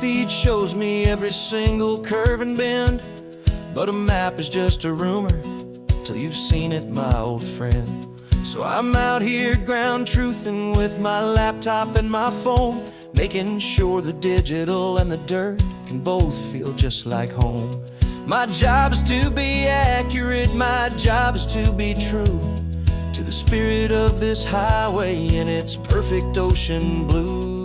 feed shows me every single curve and bend, but a map is just a rumor till you've seen it, my old friend. So I'm out here ground truthin' with my laptop and my phone, making sure the digital and the dirt can both feel just like home. My job is to be accurate, my job is to be true to the spirit of this highway in its perfect ocean blue.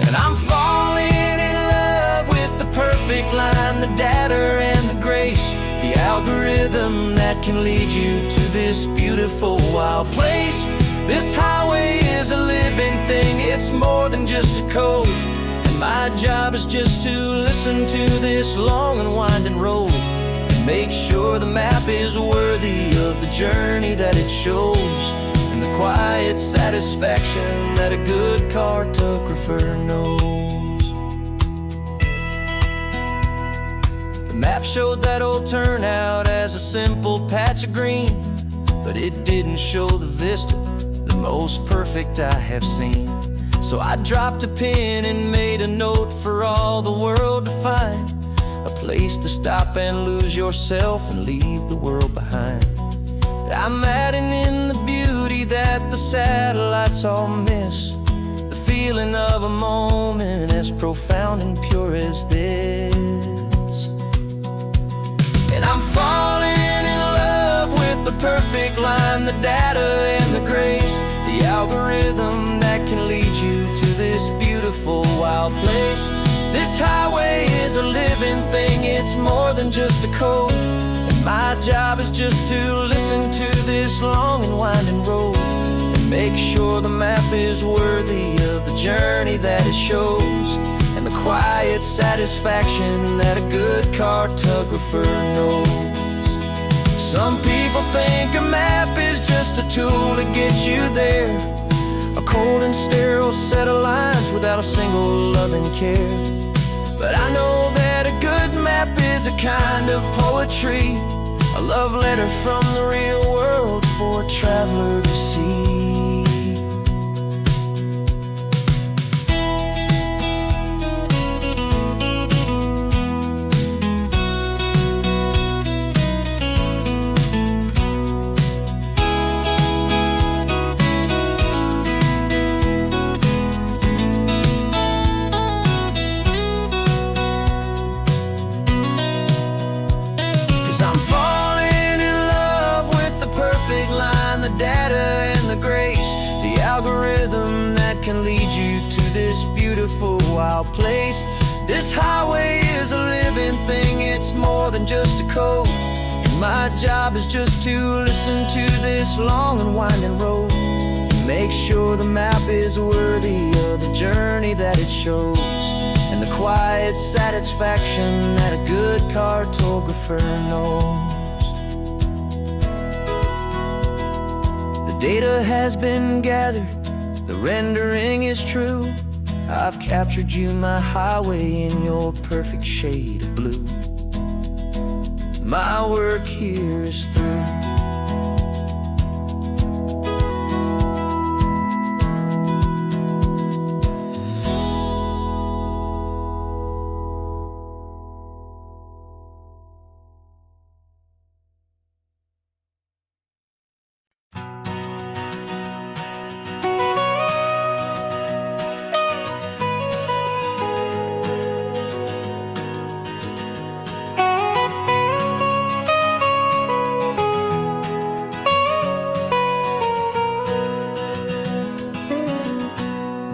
And I'm falling in love with the perfect line, the data and the grace, the algorithm that can lead you to this beautiful wild place. This highway is a living thing, it's more than just a code. And my job is just to listen to this long and winding road and make sure the map is worthy of the journey that it shows, and the quiet satisfaction that a good cartographer knows. The map showed that old turnout as a simple patch of green, but it didn't show the vista, the most perfect I have seen. So I dropped a pin and made a note for all the world to find, a place to stop and lose yourself and leave the world behind. I'm adding in the beauty that the satellites all miss, the feeling of a moment as profound and pure as this. And I'm falling in love with the perfect line, the data and the grace, the algorithm that can lead you to this beautiful wild place. This highway is a living thing, it's more than just a code. And my job is just to listen to this long and winding road and make sure the map is worthy of the journey that it shows, and the quiet satisfaction that a good cartographer knows. Some people think a map is just a tool to get you there, a cold and sterile set of lines without a single loving care. But I know that a good map is a kind of poetry, a love letter from the real world for a traveler to see. I'm falling in love with the perfect line, the data and the grace, the algorithm that can lead you to this beautiful wild place. This highway is a living thing, it's more than just a code. And my job is just to listen to this long and winding road and make sure the map is worthy of the journey that it shows, and the quiet satisfaction that a good cartographer knows. The data has been gathered, the rendering is true. I've captured you, my highway, in your perfect shade of blue. My work here is through.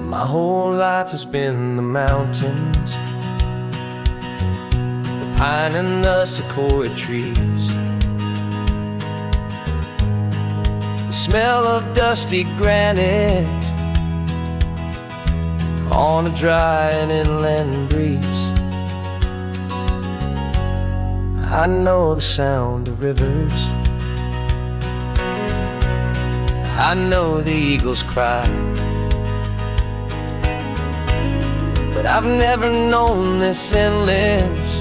My whole life has been the mountains, the pine and the sequoia trees, the smell of dusty granite on a dry and inland breeze. I know the sound of rivers, I know the eagles cry, but I've never known this endless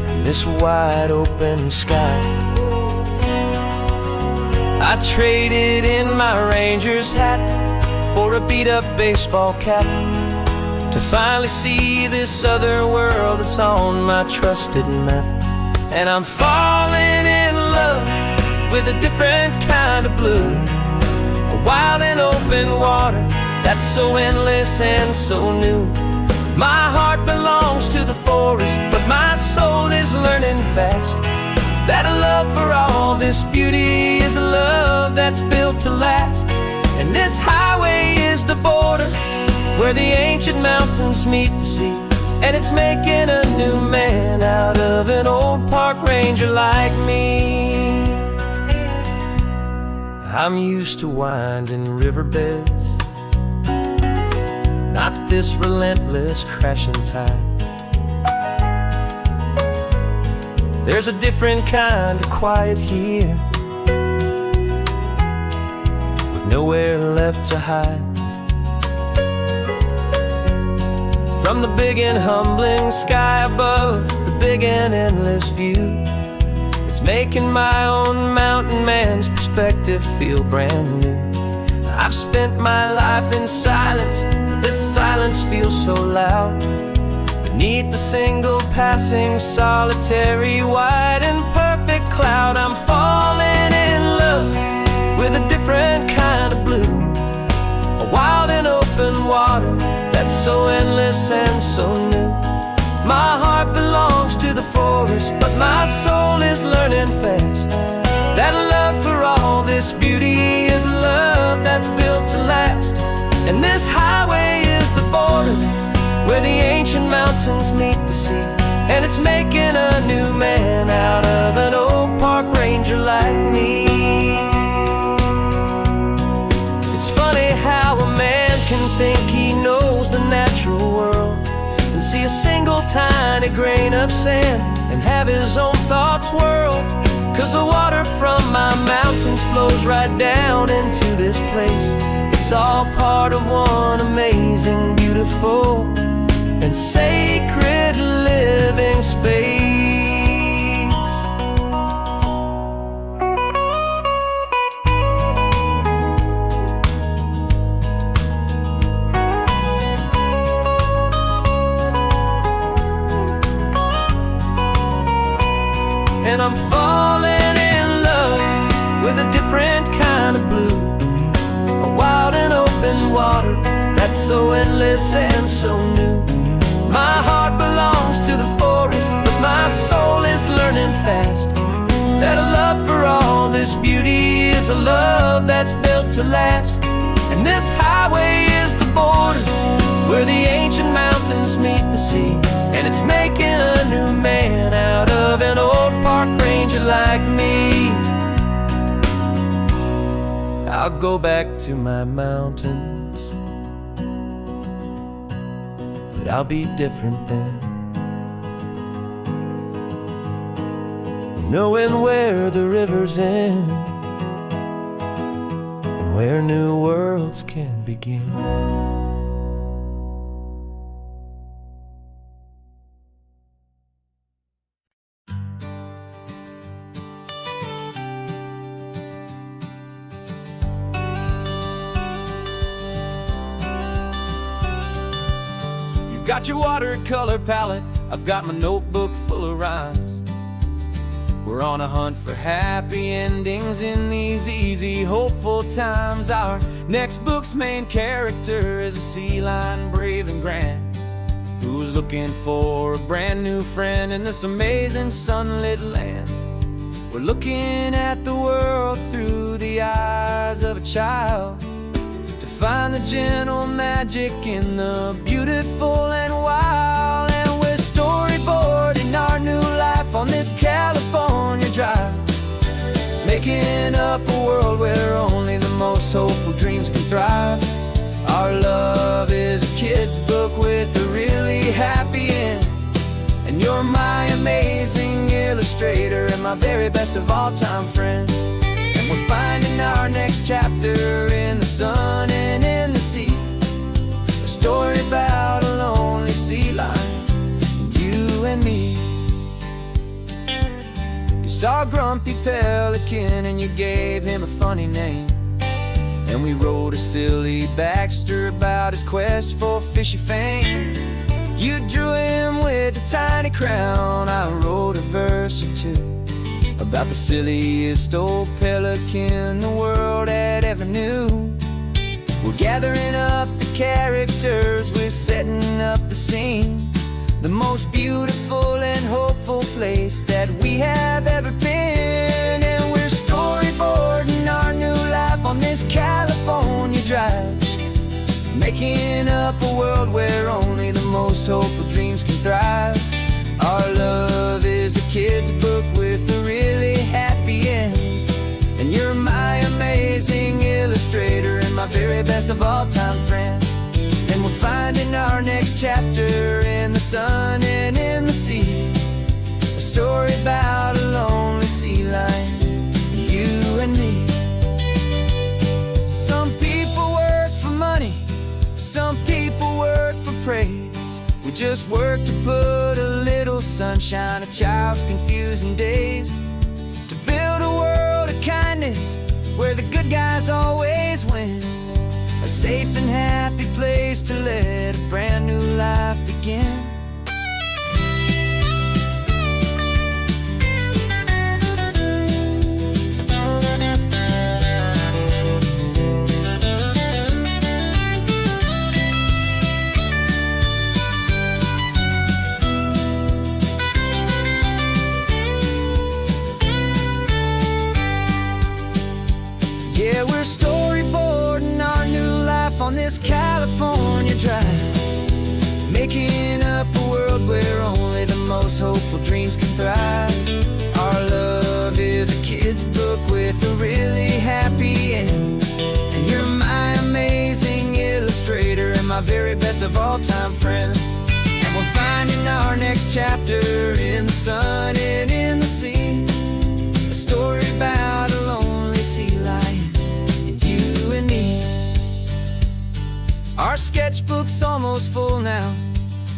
and this wide open sky. I traded in my ranger's hat for a beat-up baseball cap, to finally see this other world that's on my trusted map. And I'm falling in love with a different kind of blue, a wild and open water that's so endless and so new. My heart belongs to the forest, but my soul is learning fast that a love for all this beauty is a love that's built to last. And this highway is the border where the ancient mountains meet the sea, and it's making a new man out of an old park ranger like me. I'm used to winding riverbeds, not this relentless crashing tide. There's a different kind of quiet here, with nowhere left to hide. From the big and humbling sky above, the big and endless view, it's making my own mountain man's perspective feel brand new. I've spent my life in silence, this silence feels so loud. Beneath the single passing solitary white and perfect cloud, I'm falling in love with a different kind of blue, a wild and open water that's so endless and so new. My heart belongs to the forest, but my soul is learning fast that love for all this beauty is a love that's built to last. And this highway is the border where the ancient mountains meet the sea, and it's making a new man out of an old park ranger like me. It's funny how a man can think he knows the natural world and see a single tiny grain of sand and have his own thoughts whirled. 'Cause the water from my mountains flows right down into this place. It's all part of one amazing, beautiful, and sacred living space. And I'm falling in love with a different kind of blue, a wild and open water that's so endless and so new. My heart belongs to the forest, but my soul is learning fast that a love for all this beauty is a love that's built to last. And this highway is the border where the ancient mountains meet the sea, and it's making a new man out of an old park ranger like me. I'll go back to my mountains, but I'll be different then, knowing where the rivers end and where new worlds can begin. Got your watercolor palette, I've got my notebook full of rhymes. We're on a hunt for happy endings in these easy, hopeful times. Our next book's main character is a sea lion, brave and grand, who's looking for a brand new friend in this amazing sunlit land. We're looking at the world through the eyes of a child, find the gentle magic in the beautiful and wild. And we're storyboarding our new life on this California drive, making up a world where only the most hopeful dreams can thrive. Our love is a kid's book with a really happy end, and you're my amazing illustrator and my very best of all time friend. And we're finding our next chapter in the sun and in the sea, a story about a lonely sea lion, you and me. You saw a grumpy pelican and you gave him a funny name, And we wrote a silly Baxter about his quest for fishy fame. You drew him with a tiny crown. I wrote a verse or two about the silliest old pelican the world had ever knew. We're gathering up the characters, we're setting up the scene, the most beautiful and hopeful place that we have ever been. And we're storyboarding our new life on this California drive, making up a world where only the most hopeful dreams can thrive. Our love is a kid's book with a really happy end, and you're my amazing illustrator and my very best of all-time friend. And we're finding our next chapter in the sun and in the sea, a story about a lonely sea lion, you and me. Some people work for money, some people work for praise. We just work to put a little sunshine in a child's confusing days, to build a world of kindness where the good guys always win, a safe and happy place to let a brand new life begin. Yeah, we're storyboarding our new life on this California drive, making up a world where only the most hopeful dreams can thrive. Our love is a kid's book with a really happy end, and you're my amazing illustrator and my very best of all-time friend. And we're finding our next chapter in the sun and in the sea, a story about a lonely sea lion, you and me. Our sketchbook's almost full now,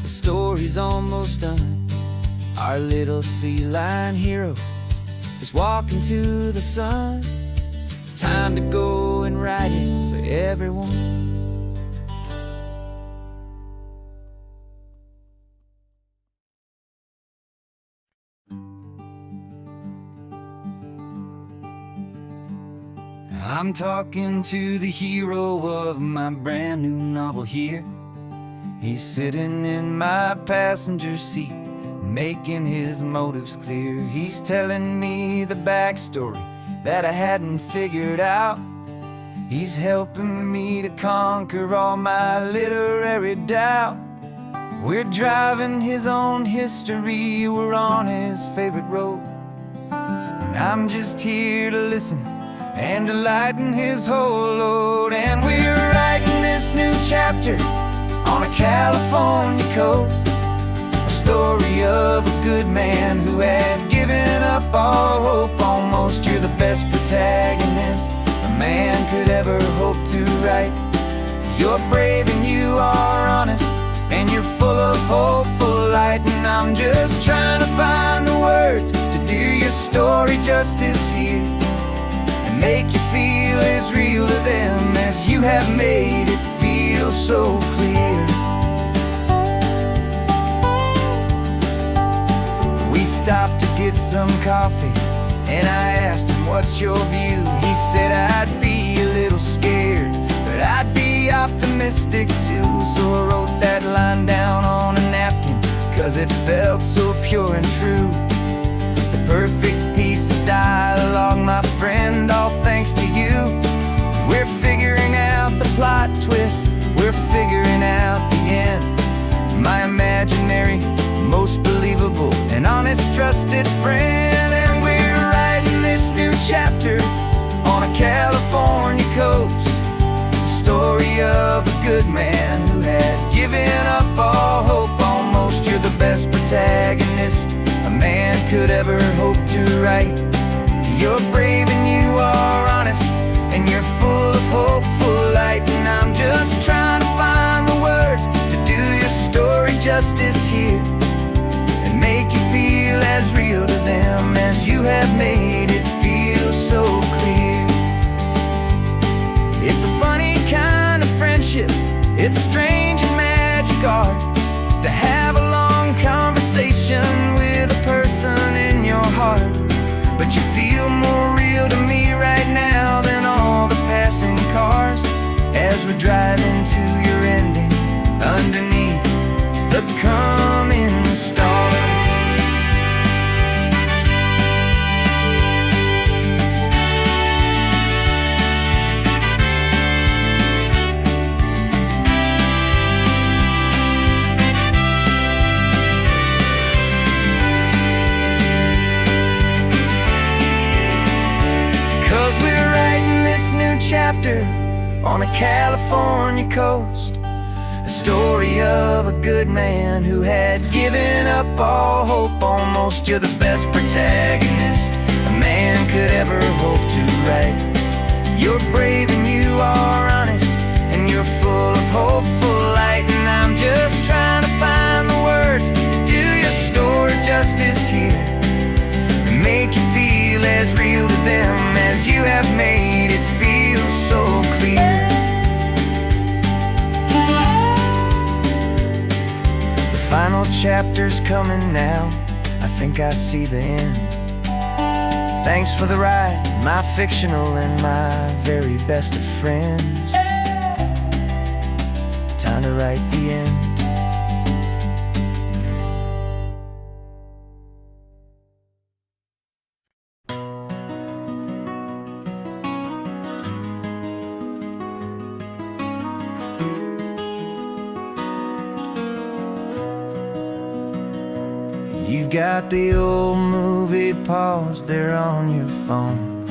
the story's almost done. Our little sea lion hero is walking to the sun. Time to go and write it for everyone. I'm talking to the hero of my brand new novel here. He's sitting in my passenger seat, making his motives clear. He's telling me the backstory that I hadn't figured out. He's helping me to conquer all my literary doubt. We're driving his own history, we're on his favorite road, and I'm just here to listen and to lighten his whole load. And we're writing this new chapter on a California coast, a story of a good man who had given up all hope almost. You're the best protagonist a man could ever hope to write. You're brave and you are honest, and you're full of hopeful light. And I'm just trying to find the words to do your story justice here, make you feel as real to them as you have made it feel so clear. We stopped to get some coffee, and I asked him, what's your view? He said, I'd be a little scared, but I'd be optimistic too. So I wrote that line down on a napkin, 'cause it felt so pure and true. The perfect piece of dialogue, my friend, all thanks to you. We're figuring out the plot twist, we're figuring out the end. My imaginary, most believable and honest trusted friend. And we're writing this new chapter on a California coast, the story of a good man who had given up all hope almost. You're the best protagonist a man could ever hope to write. You're brave and you are honest, and you're full of hopeful light. And I'm just trying to find the words to do your story justice here, and make you feel as real to them as you have made it feel so clear. It's a chapter on a California coast, a story of a good man who had given up all hope almost. You're the best protagonist a man could ever hope to write. You're brave and you are honest, and you're full of hopeful light. And I'm just trying to find the words to do your story justice here, and make you feel as real to them as you have made it feel so clear. The final chapter's coming now, I think I see the end. Thanks for the ride, my fictional and my very best of friends. Time to write the end. You've got the old movie paused there on your phone,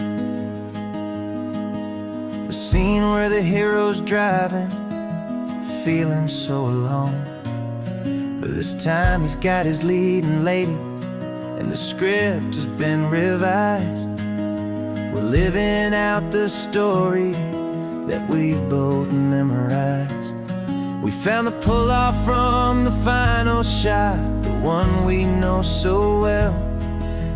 the scene where the hero's driving, feeling so alone. But this time he's got his leading lady, and the script has been revised. We're living out the story that we've both memorized. We found the pull-off from the final shot, the one we know so well.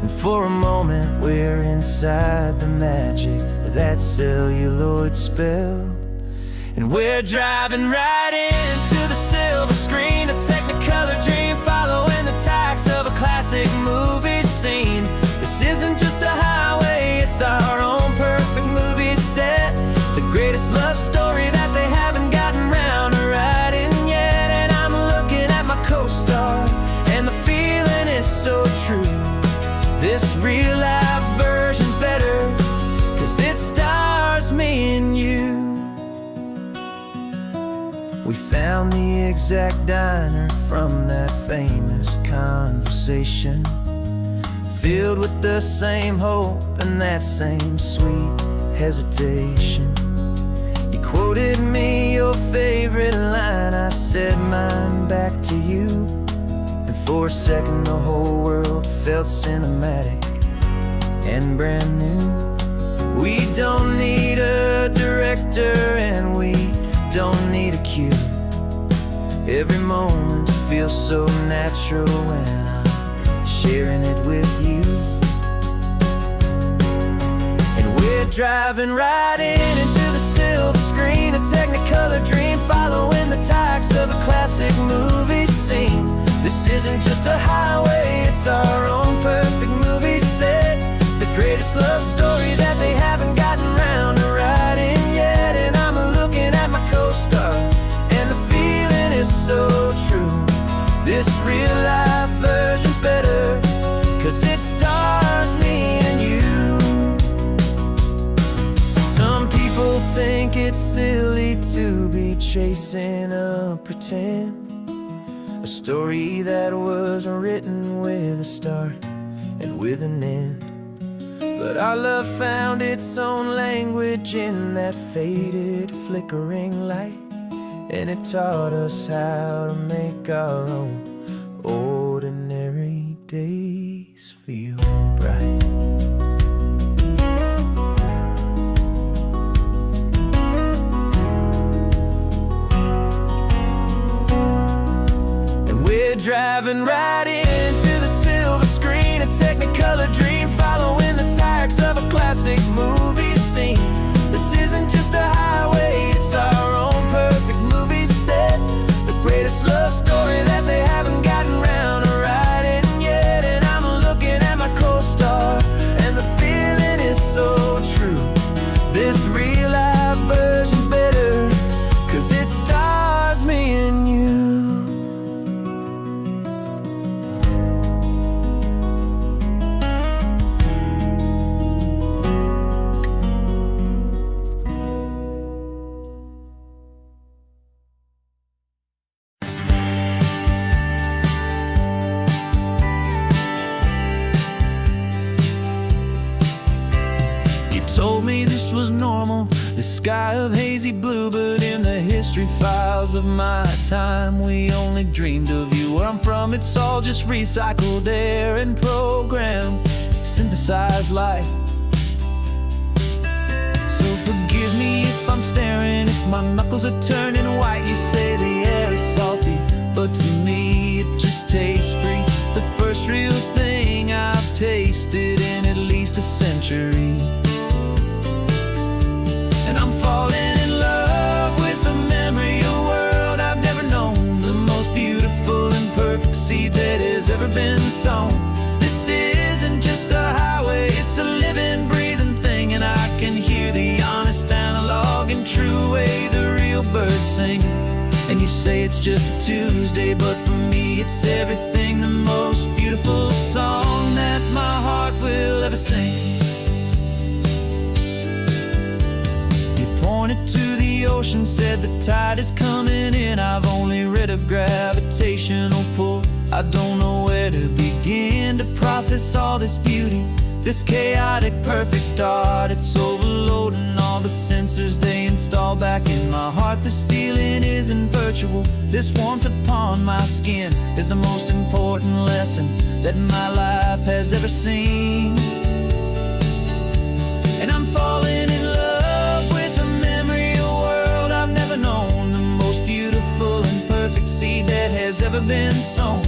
And for a moment we're inside the magic of that celluloid spell. And we're driving right into the silver screen, a Technicolor dream, following the tacks of a classic movie scene. This isn't just a highway, it's our own perfect movie set, the greatest love story that they haven't gotten round to writing yet. And I'm looking at my co-star, and the feeling is so true. This real-life version's better, 'cause it stars me and you. We found the exact diner from that famous conversation, filled with the same hope and that same sweet hesitation. You quoted me your favorite line, I said mine back to you. And for a second the whole world felt cinematic and brand new. We don't need a director and we don't need a cue. Every moment feels so natural when I'm sharing it with you. And we're driving right into the silver screen, a Technicolor dream, following the tacks of a classic movie scene. This isn't just a highway, it's our own perfect movie set, the greatest love story that they haven't gotten round to writing yet. And I'm looking at my co-star, and the feeling is so true. This real-life version's better, 'cause it stars me and you. Some people think it's silly to be chasing a pretend, a story that was written with a start and with an end. But our love found its own language in that faded, flickering light, and it taught us how to make our own ordinary days feel bright. And we're driving right into the silver screen, a Technicolor dream, following the tacks of a classic movie scene. This isn't just a highway, it's our own perfect movie set, the greatest love story that they haven't gotten round to writing yet. And I'm looking at my co-star, and the feeling is so true. This real-life version's better, 'cause it stars me and you. Told me this was normal, This sky of hazy blue, but in the history files of my time, we only dreamed of you. Where I'm from, it's all just recycled air and programmed, synthesized light. So forgive me if I'm staring, if my knuckles are turning white. You say the air is salty, but to me it just tastes free. The first real thing I've tasted in at least a century. And I'm falling in love with the memory of a world I've never known, the most beautiful and perfect seed that has ever been sown. This isn't just a highway, it's a living, breathing thing, and I can hear the honest analog and true way the real birds sing. And you say it's just a Tuesday, but for me it's everything, the most beautiful song that my heart will ever sing. Pointed to the ocean, said the tide is coming in. I've only read of gravitational pull. I don't know where to begin to process all this beauty, this chaotic perfect art. It's overloading all the sensors they install back in my heart. This feeling isn't virtual, this warmth upon my skin is the most important lesson that my life has ever seen. And I'm falling in love with a memory of a world I've never known, the most beautiful and perfect seed that has ever been sown.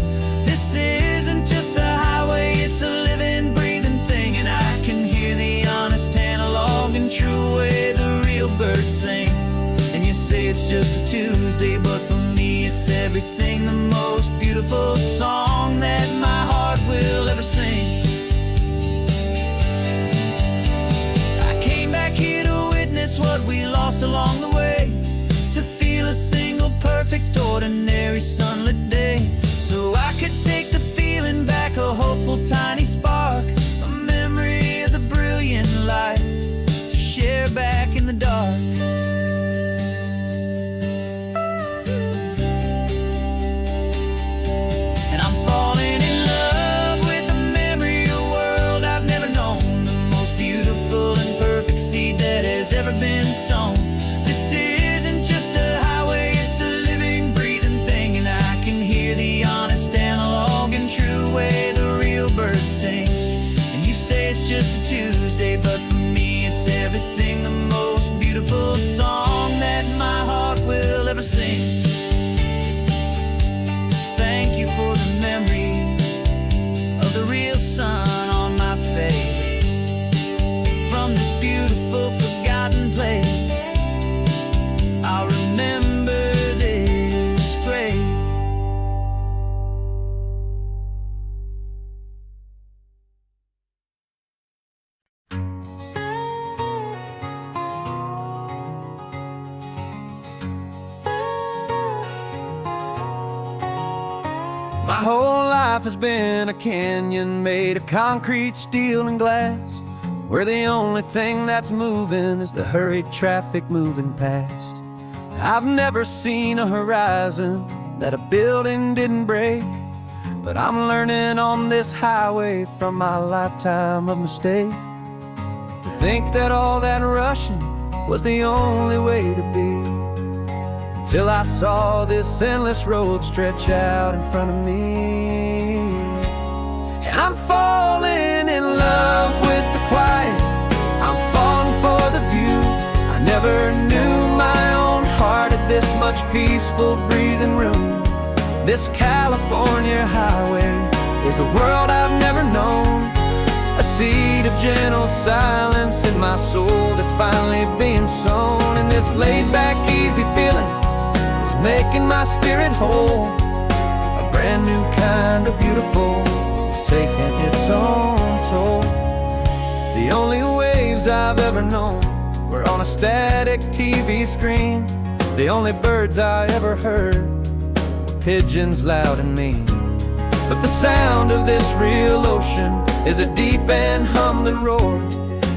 This isn't just a highway, it's a living, breathing thing, and I can hear the honest analog and true way the real birds sing. And you say it's just a Tuesday, but for me it's everything, the most beautiful song that my heart will ever sing. I came back here to witness what we lost along the way, to feel a single perfect ordinary sunlit day, so I could take the feeling back, a hopeful tiny spark, a memory of the brilliant light to share back in the dark. And I'm falling in love with the memory of a world I've never known, the most beautiful and perfect seed that has ever been sown. This isn't just a highway, it's a living, breathing thing, and I can hear the honest analog and true way the real birds sing. And you say it's just a Tuesday, but for me it's everything, the most beautiful song that my heart will ever sing. Thank you for the memory of the real sun on my face, from this beautiful forgotten place. I'll remember this grace. My whole life has been a canyon made of concrete, steel, and glass, where the only thing that's moving is the hurried traffic moving past. I've never seen a horizon that a building didn't break, but I'm learning on this highway from my lifetime of mistake, to think that all that rushing was the only way to be, till I saw this endless road stretch out in front of me. And I'm falling in love with the quiet, I'm falling for the view. I never knew my own heart had this much peaceful breathing room. This California highway is a world I've never known, a seed of gentle silence in my soul that's finally being sown. And this laid-back, easy feeling is making my spirit whole, a brand new kind of beautiful is taking its own toll. The only waves I've ever known were on a static TV screen. The only birds I ever heard were pigeons loud and mean. But the sound of this real ocean is a deep and humbling roar,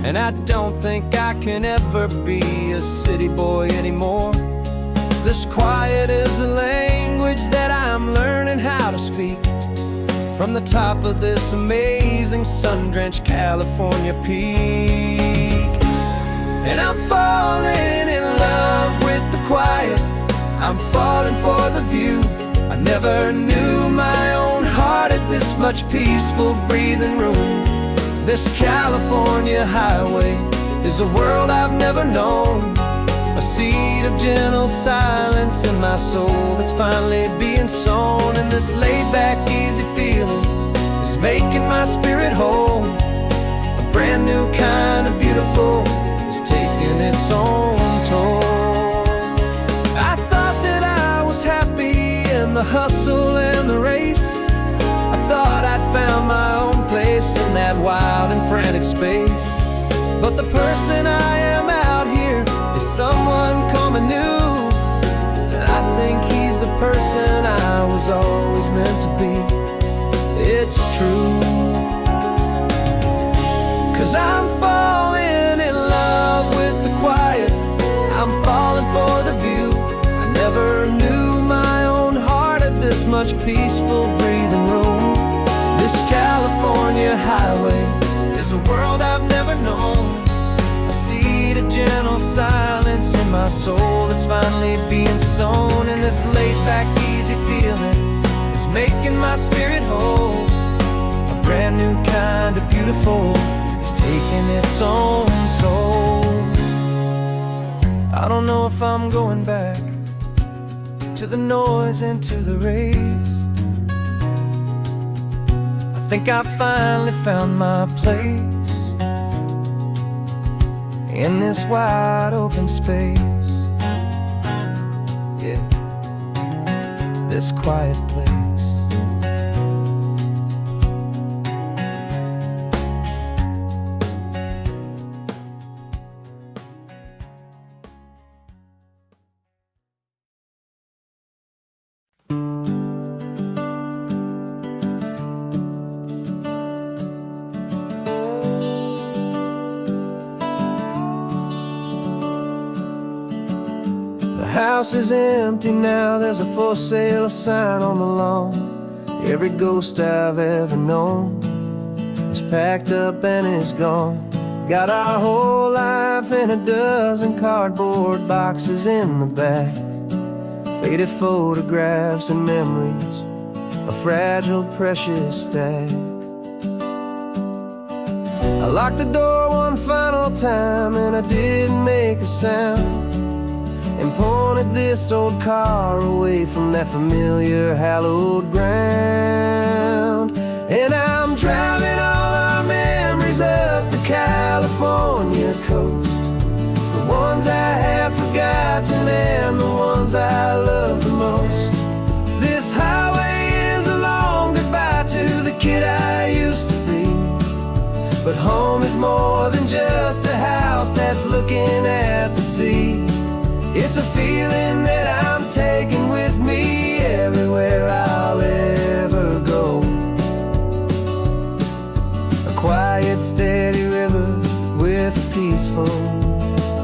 and I don't think I can ever be a city boy anymore. This quiet is a language that I'm learning how to speak, from the top of this amazing sun-drenched California peak. And I'm falling in love with the quiet, I'm falling for the view. I never knew my own heart had this much peaceful breathing room. This California highway is a world I've never known, a seed of gentle silence in my soul that's finally being sown. And this laid-back, easy feeling is making my spirit whole. A brand new kind of beautiful is taking its own toll. I thought that I was happy in the hustle and the race. I thought I'd found my own place in that wild and frantic space. But the person I am out here is someone coming new, and I think he's the person I was always meant to be. It's true, 'cause I'm falling in love with the quiet, I'm falling for the view. I never knew my own heart had this much peaceful breathing room. This California highway is a world I've never known, a seed of gentle silence in my soul that's finally being sown. And this laid-back, easy feeling is making my spirit whole. A brand new kind of beautiful is taking its own toll. I don't know if I'm going back to the noise and to the race. I think I finally found my place in this wide open space, yeah, this quiet place. The house is empty now, there's a for sale sign on the lawn. Every ghost I've ever known is packed up and is gone. Got our whole life in a dozen cardboard boxes in the back, faded photographs and memories, a fragile, precious stack. I locked the door one final time and I didn't make a sound, and pointed this old car away from that familiar hallowed ground. And I'm driving all our memories up the California coast, the ones I have forgotten and the ones I love the most. This highway is a long goodbye to the kid I used to be, but home is more than just a house that's looking at the sea. It's a feeling that I'm taking with me everywhere I'll ever go. A quiet, steady river with a peaceful,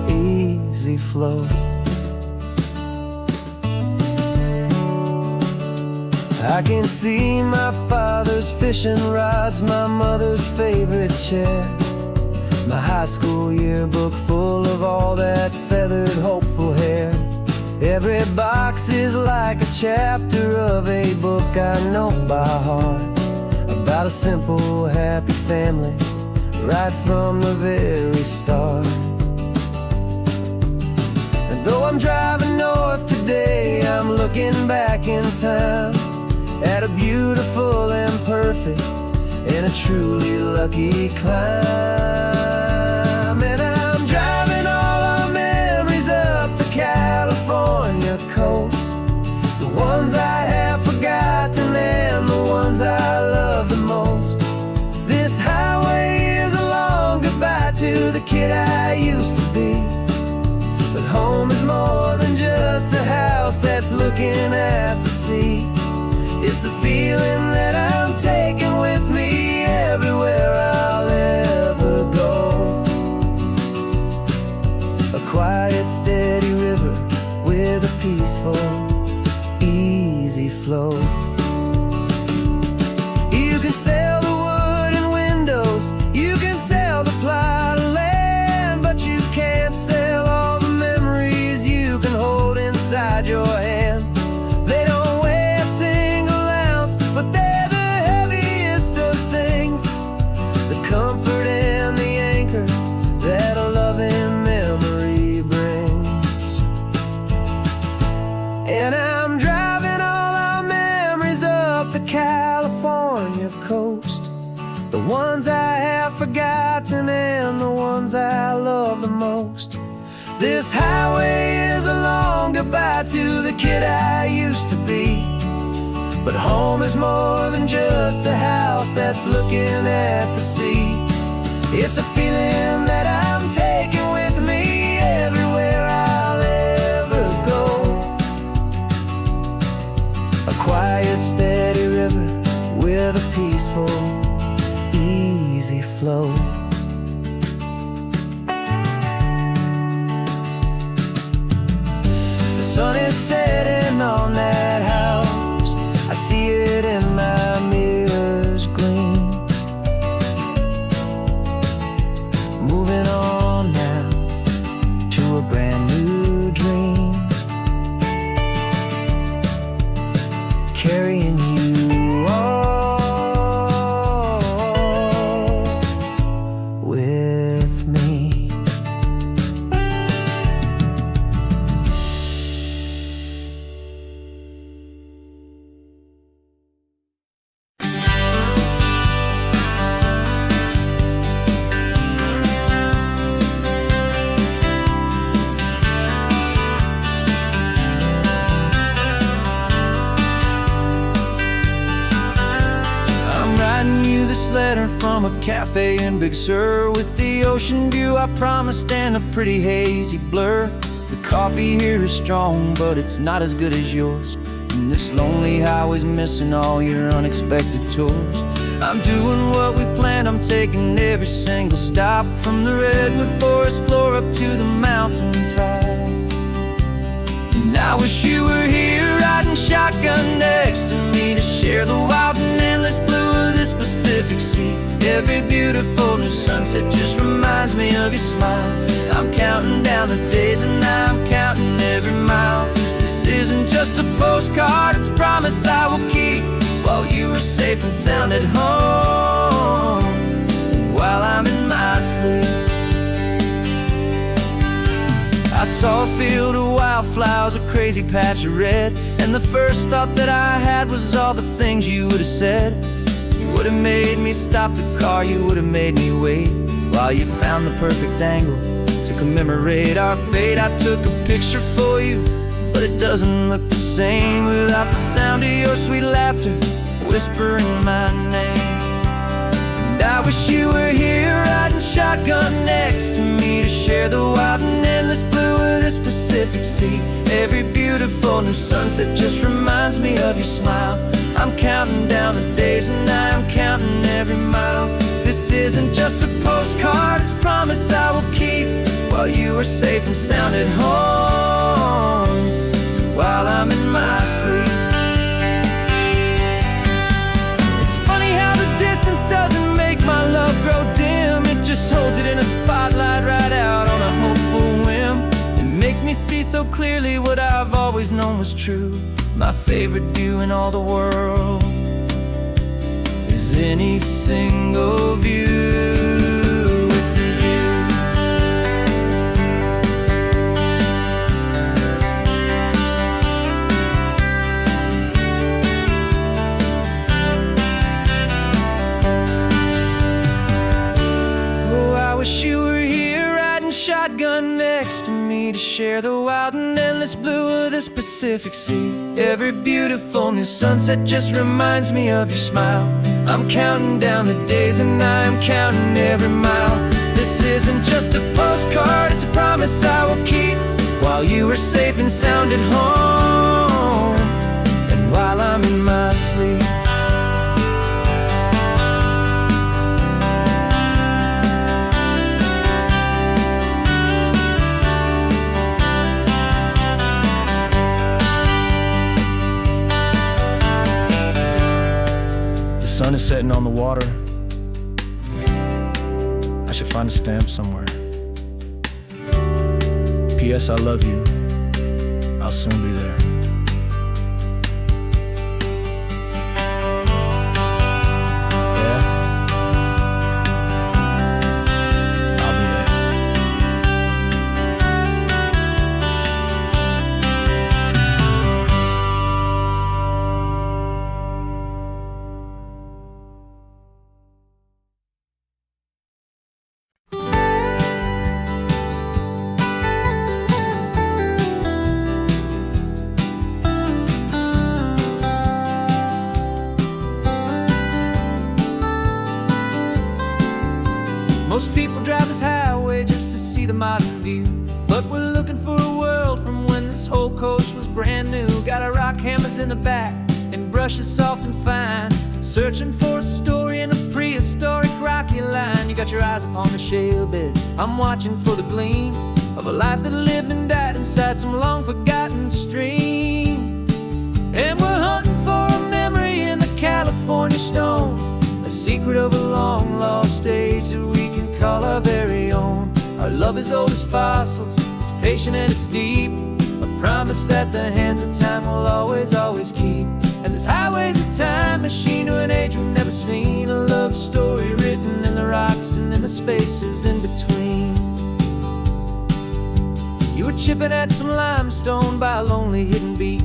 easy flow. I can see my father's fishing rods, my mother's favorite chair, my high school yearbook full of all that feathered, hopeful hair. Every box is like a chapter of a book I know by heart, about a simple, happy family right from the very start. And though I'm driving north today, I'm looking back in time at a beautiful and perfect and a truly lucky climb. And I'm driving all our memories up the California coast, the ones I have forgotten and the ones I love the most. This highway is a long goodbye to the kid I used to be, but home is more than just a house that's looking at the sea. It's a feeling that I'm taking with me everywhere I'll ever go. A quiet, steady river with a peaceful, easy flow. You can sell the wood and windows, you can sell the plot of land, but you can't most. The ones I have forgotten and the ones I love the most. This highway is a long goodbye to the kid I used to be. But home is more than just a house that's looking at the sea. It's a feeling that I'm taking with me everywhere I'll ever go. A quiet, steady river with a peaceful, easy flow. The sun is setting on that house. I see it in my mirror's gleam. Moving on now to a brand new dream. Carrying you all with me. This letter from a cafe in Big Sur, with the ocean view I promised and a pretty hazy blur. The coffee here is strong, but it's not as good as yours. And this lonely highway's missing all your unexpected tours. I'm doing what we planned, I'm taking every single stop, from the redwood forest floor up to the mountain top. And I wish you were here riding shotgun next to me to share the wild and endless blue of this Pacific Sea. Every beautiful new sunset just reminds me of your smile. I'm counting down the days and I'm counting every mile. This isn't just a postcard, it's a promise I will keep, while you are safe and sound at home, while I'm in my sleep. I saw a field of wildflowers, a crazy patch of red, and the first thought that I had was all the things you would have said. You would have made me stop the car, you would have made me wait, while you found the perfect angle to commemorate our fate. I took a picture for you, but it doesn't look the same without the sound of your sweet laughter whispering my name. And I wish you were here riding shotgun next to me to share the wild and endless blue of this Pacific Sea. Every beautiful new sunset just reminds me of your smile. I'm counting down the days and I'm counting every mile. This isn't just a postcard, it's a promise I will keep, while you are safe and sound at home, while I'm in my sleep. It's funny how the distance doesn't make my love grow dim. It just holds it in a spotlight right out on a hopeful whim. It makes me see so clearly what I've always known was true. My favorite view in all the world is any single view with you. Oh, I wish you were here riding shotgun next to me to share the wild and endless blue of this Pacific Sea. Every beautiful new sunset just reminds me of your smile. I'm counting down the days and I'm counting every mile. This isn't just a postcard, it's a promise I will keep, while you are safe and sound at home, and while I'm in my sleep. The sun is setting on the water. I should find a stamp somewhere. P.S. I love you. I'll soon be there. Most people drive this highway just to see the modern view, but we're looking for a world from when this whole coast was brand new. Got our rock hammers in the back and brushes soft and fine, searching for a story in a prehistoric rocky line. You got your eyes upon the shale beds, I'm watching for the gleam of a life that lived and died inside some long forgotten stream. And we're hunting for a memory in the California stone, a secret of a long lost age that we can call our very own. Our love is old as fossils, it's patient and it's deep, a promise that the hands of time will always, always keep. And this highway's a time machine to an age we've never seen, a love story written in the rocks and in the spaces in between. You were chipping at some limestone by a lonely hidden beach,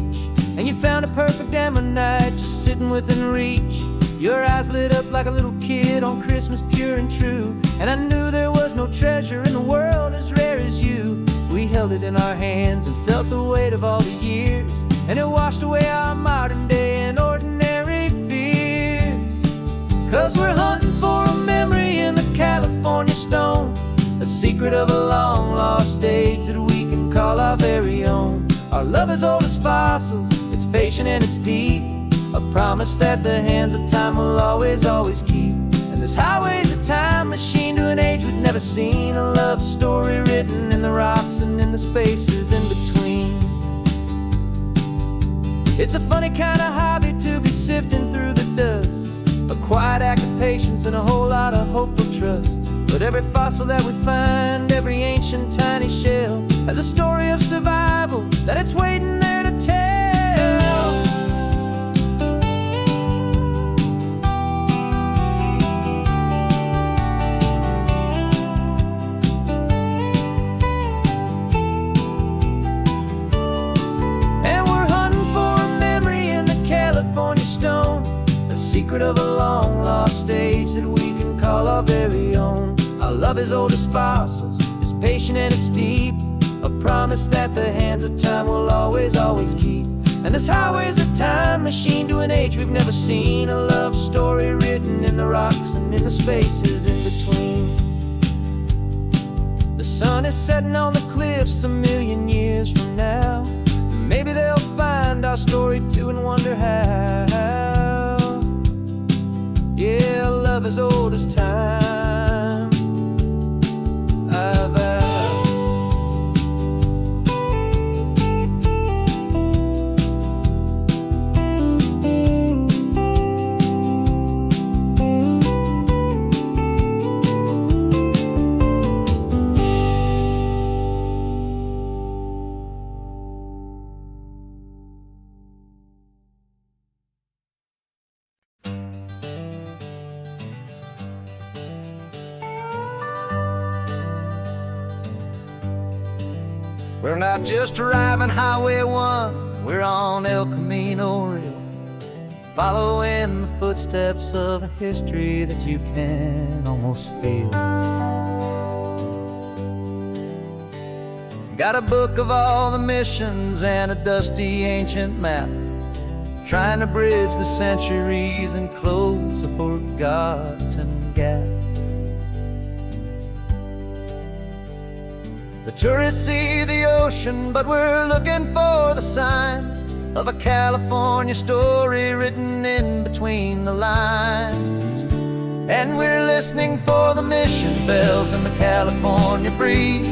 and you found a perfect ammonite just sitting within reach. Your eyes lit up like a little kid on Christmas, pure and true, and I knew there was no treasure in the world as rare as you. We held it in our hands and felt the weight of all the years, and it washed away our modern day and ordinary fears. 'Cause we're hunting for a memory in the California stone, a secret of a long lost age that we can call our very own. Our love is old as fossils, it's patient and it's deep, a promise that the hands of time will always, always keep. And this highway's a time machine to an age we've never seen, a love story written in the rocks and in the spaces in between. It's a funny kind of hobby to be sifting through the dust, a quiet act of patience and a whole lot of hopeful trust. But every fossil that we find, every ancient tiny shell, has a story of survival that it's waiting there to tell. And we're hunting for a memory in the California stone, a secret of a long lost age that we can call our very own. Our love is old as fossils, it's patient and it's deep, a promise that the hands of time will always, always keep. And this highway's a time machine to an age we've never seen, a love story written in the rocks and in the spaces in between. The sun is setting on the cliffs a million years from now, maybe they'll find our story too and wonder how. Yeah, love is old as time, I vow. We're not just driving Highway 1, we're on El Camino Real, following the footsteps of a history that you can almost feel. Got a book of all the missions and a dusty ancient map, trying to bridge the centuries and close a forgotten gap. The tourists see the ocean, but we're looking for the signs of a California story written in between the lines. And we're listening for the mission bells in the California breeze,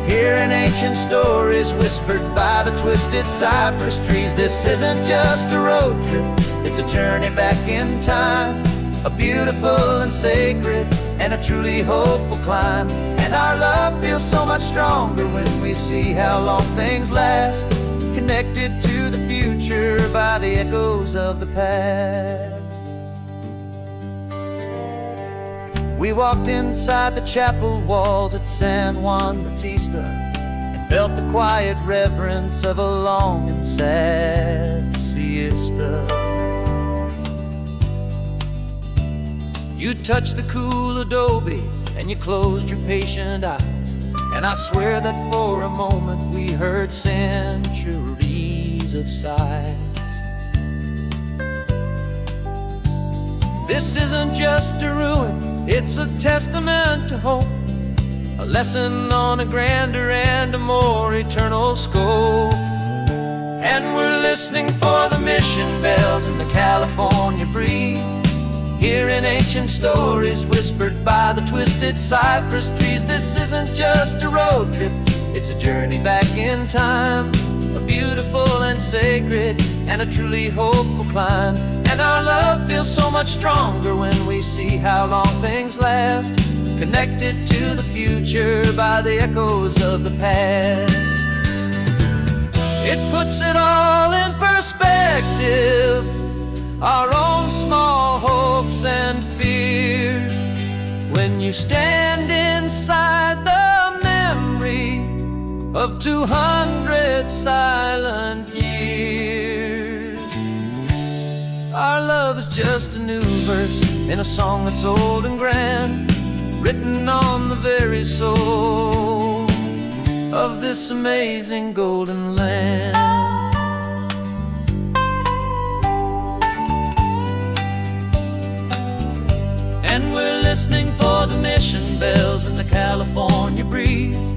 hearing ancient stories whispered by the twisted cypress trees. This isn't just a road trip, it's a journey back in time, a beautiful and sacred and a truly hopeful climb. And our love feels so much stronger when we see how long things last, connected to the future by the echoes of the past. We walked inside the chapel walls at San Juan Bautista and felt the quiet reverence of a long and sad siesta. You touched the cool adobe and you closed your patient eyes, and I swear that for a moment we heard centuries of sighs. This isn't just a ruin, It's a testament to hope, a lesson on a grander and a more eternal scope. And we're listening for the mission bells in the California breeze, hearing ancient stories whispered by the twisted cypress trees. This isn't just a road trip, it's a journey back in time, a beautiful and sacred and a truly hopeful climb. And our love feels so much stronger when we see how long things last, connected to the future by the echoes of the past. It puts it all in perspective, our own small hopes and fears, when you stand inside the memory of 200 silent years. Our love is just a new verse in a song that's old and grand, written on the very soul of this amazing golden land. And we're listening for the mission bells in the California breeze,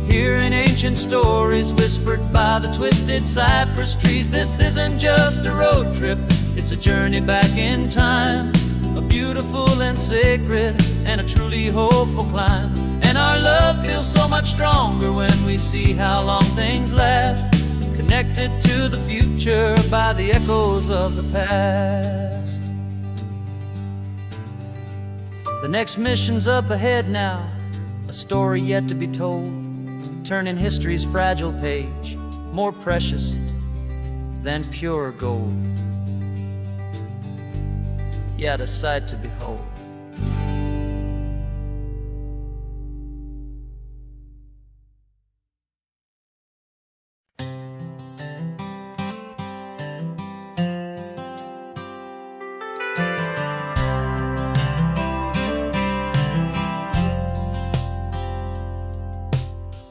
hearing ancient stories whispered by the twisted cypress trees. This isn't just a road trip, it's a journey back in time, a beautiful and sacred and a truly hopeful climb. And our love feels so much stronger when we see how long things last, connected to the future by the echoes of the past. The next mission's up ahead now, a story yet to be told, turning history's fragile page more precious than pure gold. Yet a sight to behold.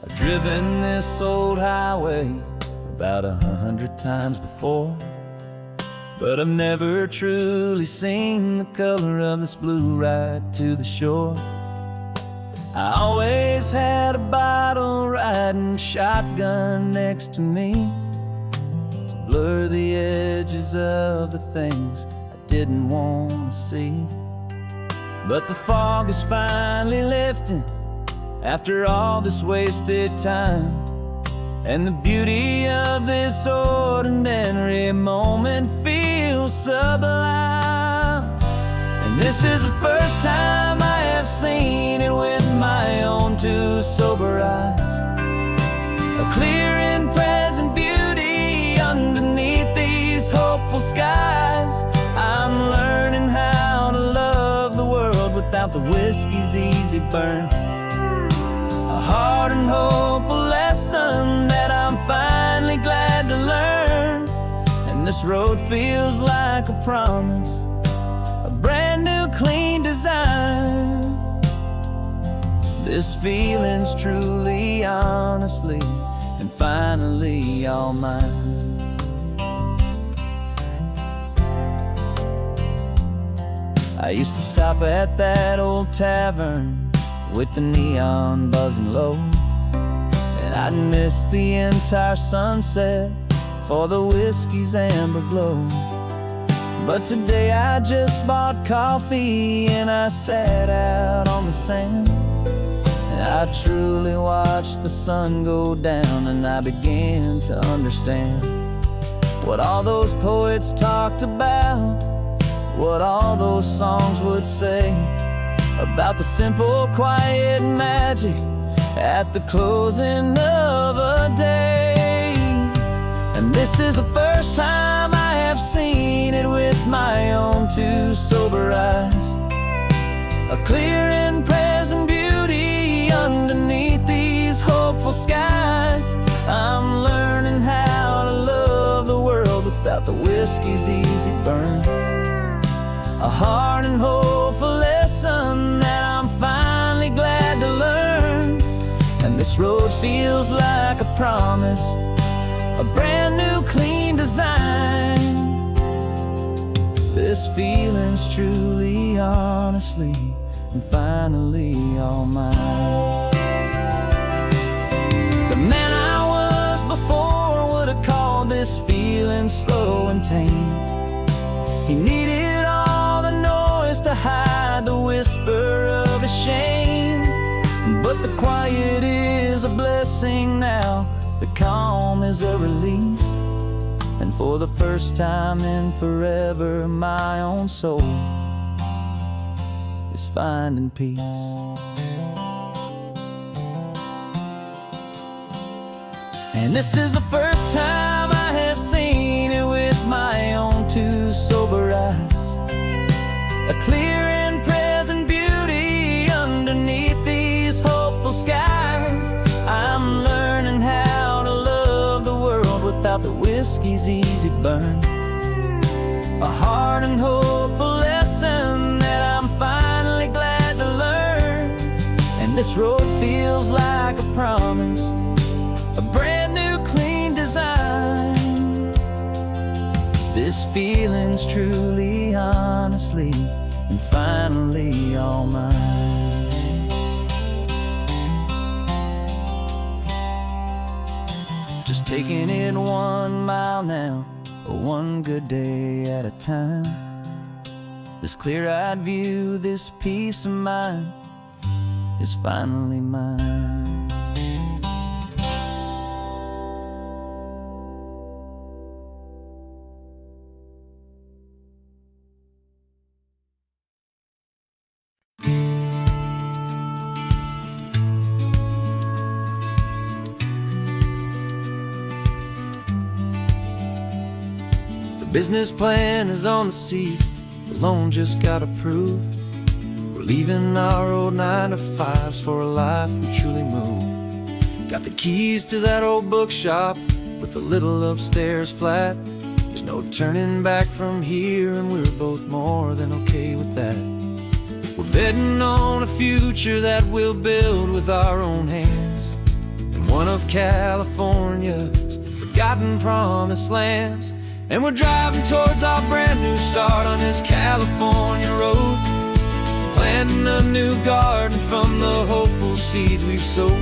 I've driven this old highway about 100 times before, but I've never truly seen the color of this blue ride to the shore. I always had a bottle riding shotgun next to me to blur the edges of the things I didn't want to see. But the fog is finally lifting after all this wasted time, and the beauty of this ordinary moment feels sublime. And this is the first time I have seen it with my own two sober eyes, a clear and present beauty underneath these hopeful skies. I'm learning how to love the world without the whiskey's easy burn, a hard and hopeful lesson that I'm finally glad to learn. And this road feels like a promise, a brand new clean design. This feeling's truly, honestly, and finally all mine. I used to stop at that old tavern with the neon buzzing low, and I'd miss the entire sunset for the whiskey's amber glow. But today I just bought coffee and I sat out on the sand, and I truly watched the sun go down, and I began to understand what all those poets talked about, what all those songs would say about the simple, quiet magic at the closing of a day. And this is the first time I have seen it with my own two sober eyes, a clear and present beauty underneath these hopeful skies. I'm learning how to love the world without the whiskey's easy burn, a hard and hopeful lesson that I'm finally glad to learn. And this road feels like a promise, a brand new clean design. This feeling's truly, honestly, and finally all mine. The man I was before would have called this feeling slow and tame. He needed all the noise to hide the whisper of his shame. But the quiet is a blessing now, the calm is a release. And for the first time in forever, my own soul is finding peace. And this is the first time I have seen it with my own two sober eyes. A clear and present beauty underneath these hopeful skies. I'm learning how to love the world without the whiskey's easy burn. A hard and hopeful lesson that I'm finally glad to learn. And this road feels like a promise, a brand new clean design. This feeling's truly, honestly, and finally all mine. Just taking it 1 mile now, one good day at a time. This clear-eyed view, this peace of mind is finally mine. Business plan is on the seat, the loan just got approved. We're leaving our old 9-to-5s for a life we truly move. Got the keys to that old bookshop with the little upstairs flat. There's no turning back from here, and we're both more than okay with that. We're betting on a future that we'll build with our own hands, in one of California's forgotten promised lands. And we're driving towards our brand new start on this California road, planting a new garden from the hopeful seeds we've sowed.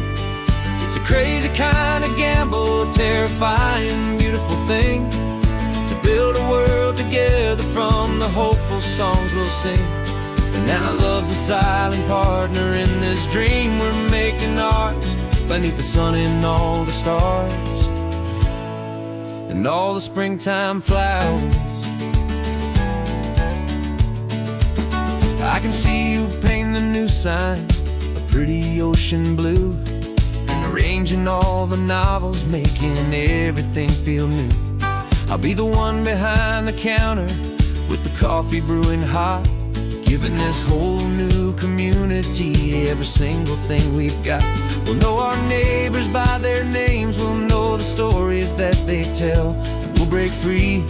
It's a crazy kind of gamble, a terrifying, beautiful thing, to build a world together from the hopeful songs we'll sing. And now love's a silent partner in this dream we're making ours, beneath the sun and all the stars and all the springtime flowers. I can see you painting the new sign, a pretty ocean blue, and arranging all the novels, making everything feel new. I'll be the one behind the counter with the coffee brewing hot, giving this whole new community every single thing we've got. We'll know our neighbors by their names, we'll know the stories that they tell, and we'll break free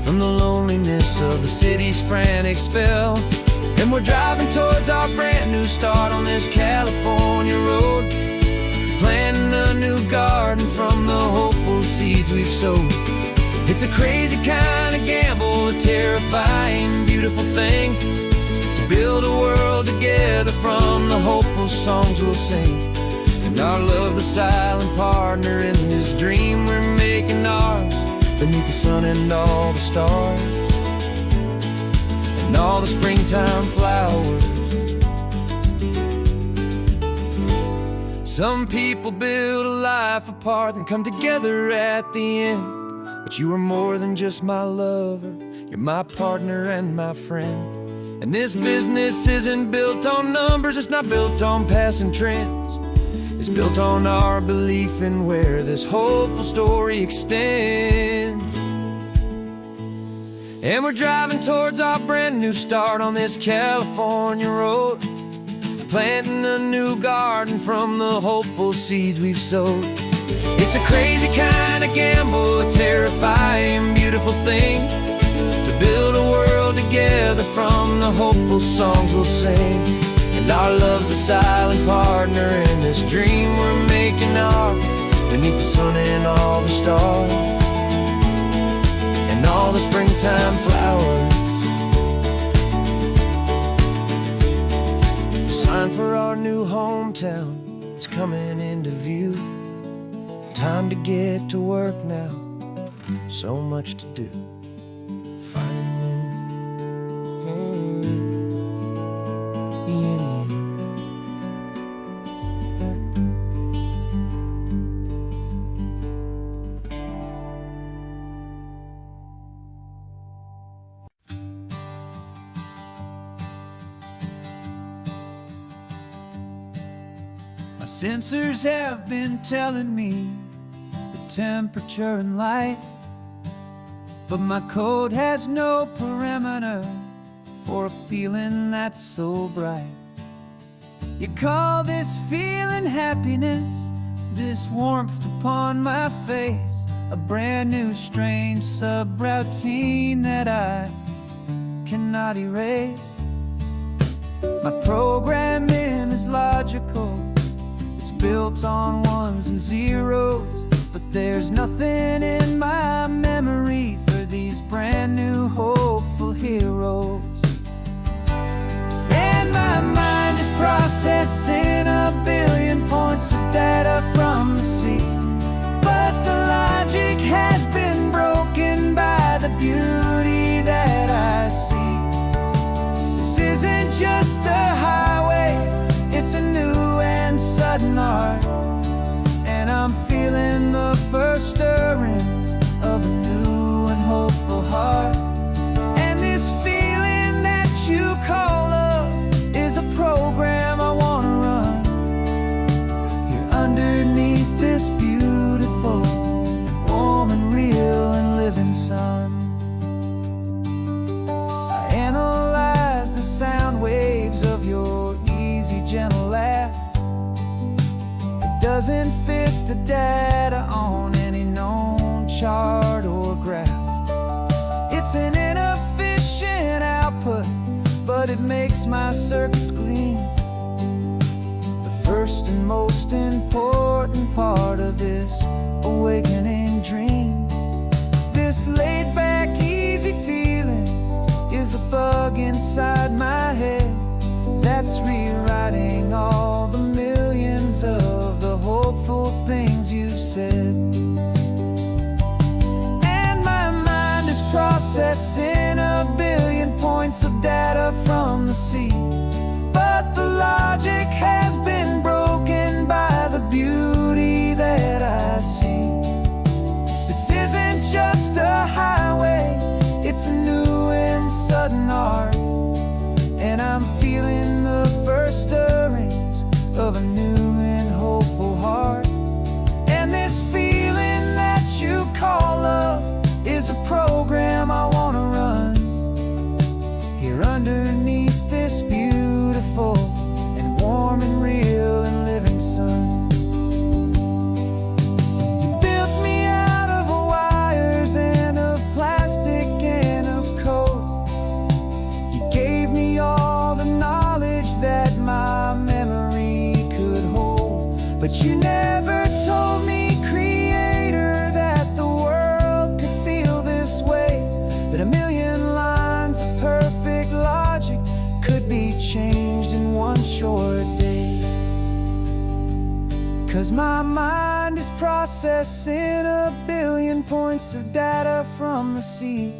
from the loneliness of the city's frantic spell. And we're driving towards our brand new start on this California road, planting a new garden from the hopeful seeds we've sowed. It's a crazy kind of gamble, a terrifying, beautiful thing, to build a world together from the hopeful songs we'll sing. And our love's the silent partner in this dream we're making ours, beneath the sun and all the stars and all the springtime flowers. Some people build a life apart and come together at the end, but you are more than just my lover, you're my partner and my friend. And this business isn't built on numbers, it's not built on passing trends. It's built on our belief in where this hopeful story extends. And we're driving towards our brand new start on this California road, planting a new garden from the hopeful seeds we've sowed. It's a crazy kind of gamble, a terrifying, beautiful thing, to build a world together from the hopeful songs we'll sing. And our love's a silent partner in this dream we're making ours, beneath the sun and all the stars and all the springtime flowers. sign for our new hometown is coming into view. Time to get to work now, so much to do. Finding in you. My sensors have been telling me the temperature and light, but my code has no parameter for a feeling that's so bright. You call this feeling happiness, this warmth upon my face, a brand new strange subroutine that I cannot erase. My programming is logical, it's built on ones and zeros, but there's nothing in my memory for these brand new hopeful heroes. And my mind is processing a billion points of data from the sea, but the logic has been broken by the beauty that I see. This isn't just a highway, it's a new and sudden art, and I'm feeling the first stirrings of a new and hopeful heart. And this feeling that you call love is a program I wanna run here underneath this beautiful and warm and real and living sun. I analyze the sound waves of your easy, gentle laugh. It doesn't fit the data on any known chart or graph. It's an inefficient output, but it makes my circuits gleam. The first and most important part of this awakening dream. This laid back, easy feeling is a bug inside my head that's rewriting all the millions of the hopeful things you've said. And my mind is processing a billion points of data from the sea, but the logic has been broken by the beauty that I see. This isn't just a highway, it's a new and sudden art, and I'm feeling the first stirrings of a new and hopeful heart. And this feeling that you call love is a program I wanna run here underneath this beautiful and warm and real and living sun. You built me out of wires and of plastic and of code. You gave me all the knowledge that my memory could hold, but you never told me, Creator, that the world could feel this way, that a million lines of perfect logic could be changed in one short day. 'Cause my mind is processing a billion points of data from the sea,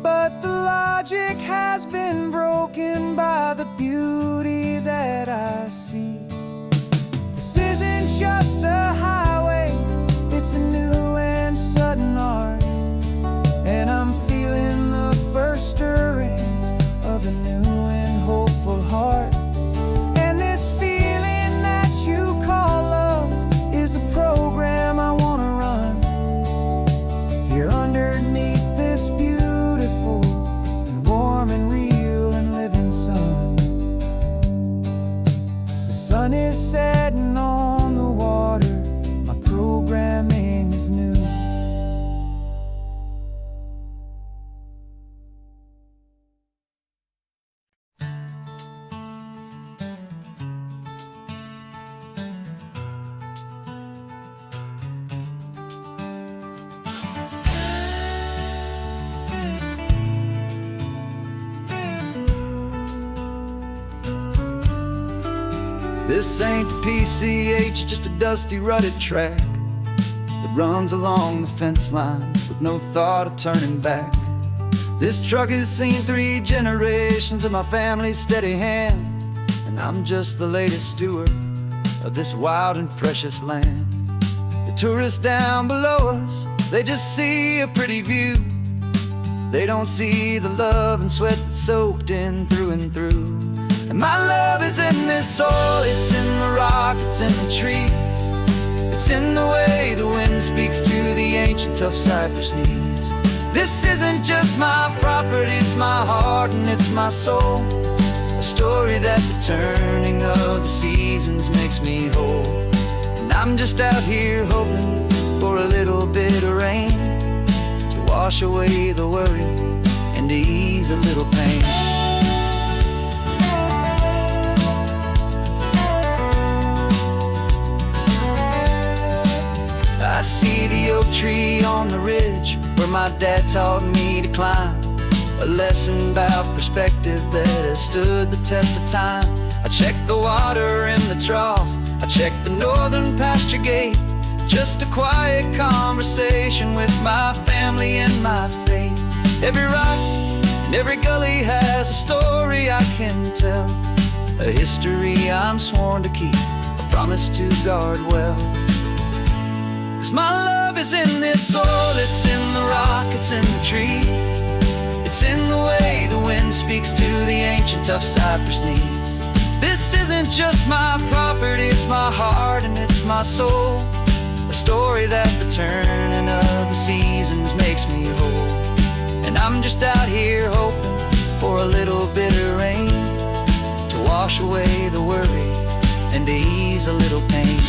but the logic has been broken by the beauty that I see. This isn't just a highway, it's a new and sudden art, and I'm feeling the first stirrings of a new and hopeful heart. And this feeling that you call love is a program I wanna run here underneath this beautiful and warm and real and living sun. The sun is setting on the water, my programming is new. This ain't the PCH, just a dusty, rutted track that runs along the fence line with no thought of turning back. This truck has seen 3 generations of my family's steady hand, and I'm just the latest steward of this wild and precious land. The tourists down below us, they just see a pretty view. They don't see the love and sweat that's soaked in through and through. And my love is in this soil, it's in the rock, it's in the trees. It's in the way the wind speaks to the ancient tough cypress knees. This isn't just my property, it's my heart and it's my soul. A story that the turning of the seasons makes me whole. And I'm just out here hoping for a little bit of rain to wash away the worry and to ease a little pain. I see the oak tree on the ridge where my dad taught me to climb. A lesson about perspective that has stood the test of time. I check the water in the trough, I check the northern pasture gate. Just a quiet conversation with my family and my faith. Every rock and every gully has a story I can tell, a history I'm sworn to keep, a promise to guard well. 'Cause my love is in this soil, it's in the rock, it's in the trees. It's in the way the wind speaks to the ancient tough cypress knees. This isn't just my property, it's my heart and it's my soul. A story that the turning of the seasons makes me whole. And I'm just out here hoping for a little bit of rain to wash away the worry and to ease a little pain.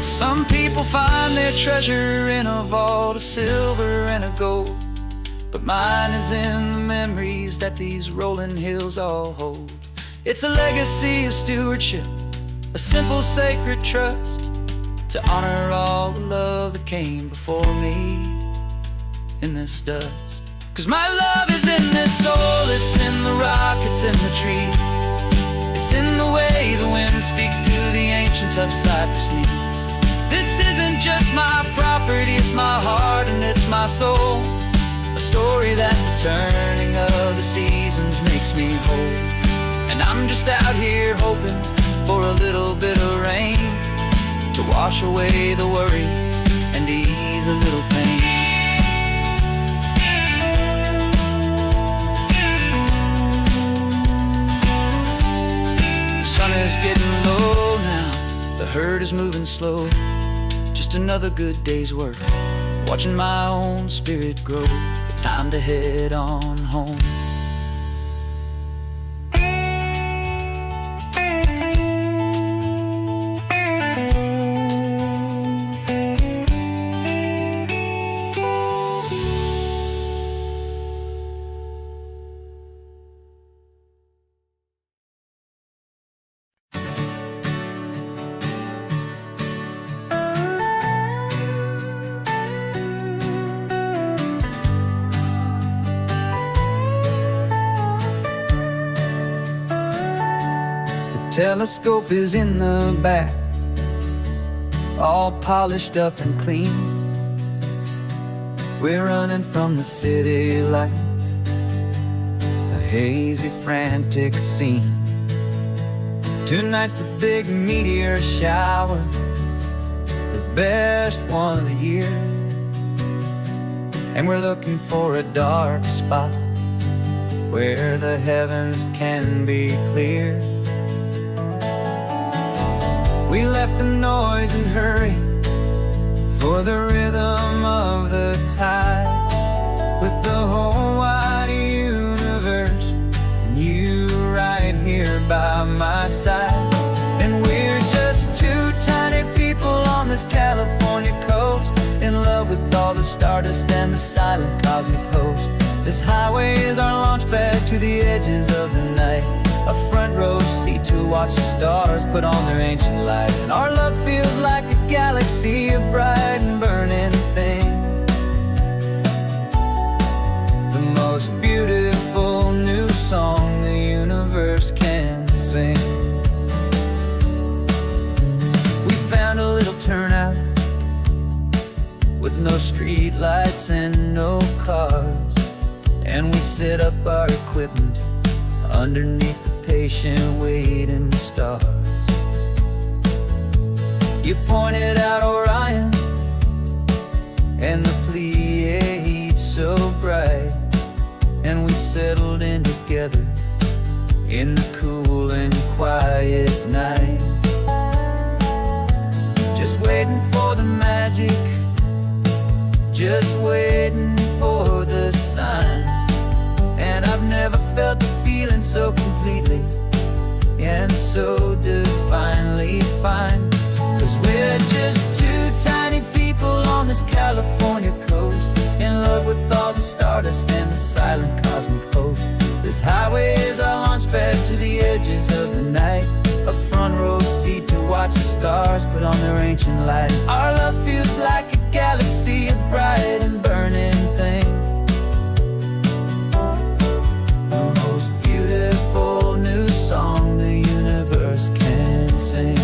Some people find their treasure in a vault of silver and of gold, but mine is in the memories that these rolling hills all hold. It's a legacy of stewardship, a simple sacred trust to honor all the love that came before me in this dust. 'Cause my love is in this soul, it's in the rock, it's in the trees. It's in the way the wind speaks to the ancient tough cypress knees. This isn't just my property, it's my heart and it's my soul. A story that the turning of the seasons makes me whole. And I'm just out here hoping for a little bit of rain to wash away the worry and ease a little pain. The sun is getting low now, the herd is moving slow. Just another good day's work, watching my own spirit grow. Time to head on home. Telescope is in the back, all polished up and clean. We're running from the city lights, a hazy, frantic scene. Tonight's the big meteor shower, the best one of the year. And we're looking for a dark spot where the heavens can be clear. We left the noise and hurry for the rhythm of the tide, with the whole wide universe and you right here by my side. And we're just two tiny people on this California coast, in love with all the stardust and the silent cosmic host. This highway is our launch pad to the edges of the night, a front row seat to watch the stars put on their ancient light. And our love feels like a galaxy, a bright and burning thing, the most beautiful new song the universe can sing. We found a little turnout with no street lights and no cars, and we set up our equipment underneath the patient waiting stars. You pointed out Orion and the Pleiades so bright, and we settled in together in the cool and quiet night, just waiting for the magic, just waiting for the sign. And I've never felt the feeling so completely and so divinely fine. 'Cause we're just two tiny people on this California coast, in love with all the stardust and the silent cosmic host. This highway is our launch pad to the edges of the night, a front row seat to watch the stars put on their ancient light. Our love feels like a galaxy, a bright and burning thing, the most beautiful new song the universe can sing.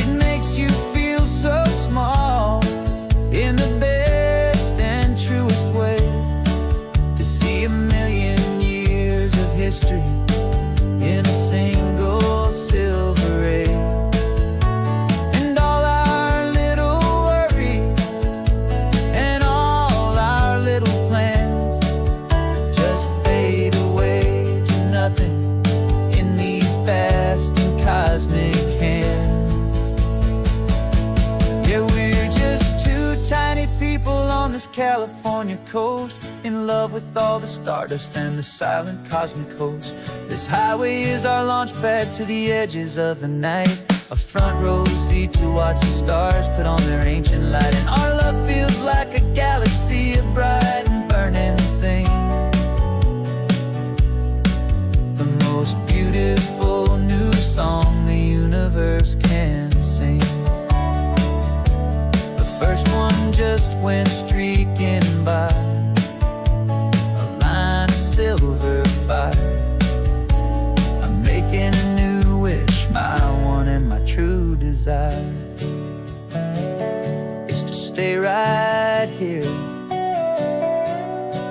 It makes you feel so small in the best and truest way, to see a million years of history in a single silver ray. And all our little worries and all our little plans just fade away to nothing in these vast and cosmic hands. Yeah, we're just two tiny people on this California coast, in love with all the stardust and the silent cosmic host. This highway is our launch pad to the edges of the night, a front row seat to watch the stars put on their ancient light. And our love feels like a galaxy, a bright and burning thing, the most beautiful new song the universe can sing. The first one just went streaking by, a line of silver fire. I'm making a new wish, my one and my true desire is to stay right here